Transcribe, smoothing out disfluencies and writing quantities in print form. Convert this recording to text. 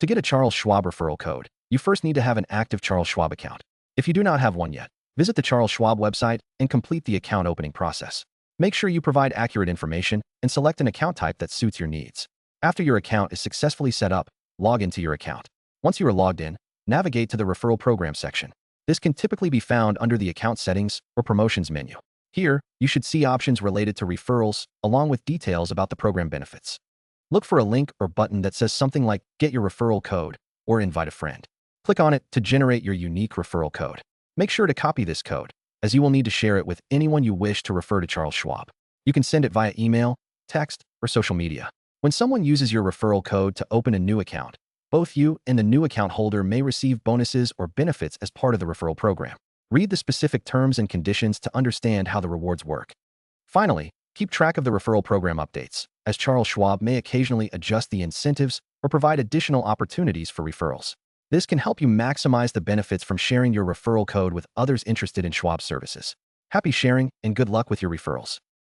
To get a Charles Schwab referral code, you first need to have an active Charles Schwab account. If you do not have one yet, visit the Charles Schwab website and complete the account opening process. Make sure you provide accurate information and select an account type that suits your needs. After your account is successfully set up, log into your account. Once you are logged in, navigate to the Referral Program section. This can typically be found under the Account Settings or Promotions menu. Here, you should see options related to referrals, along with details about the program benefits. Look for a link or button that says something like Get Your Referral Code or Invite a Friend. Click on it to generate your unique referral code. Make sure to copy this code, as you will need to share it with anyone you wish to refer to Charles Schwab. You can send it via email, text, or social media. When someone uses your referral code to open a new account, both you and the new account holder may receive bonuses or benefits as part of the referral program. Read the specific terms and conditions to understand how the rewards work. Finally, keep track of the referral program updates, as Charles Schwab may occasionally adjust the incentives or provide additional opportunities for referrals. This can help you maximize the benefits from sharing your referral code with others interested in Schwab services. Happy sharing and good luck with your referrals.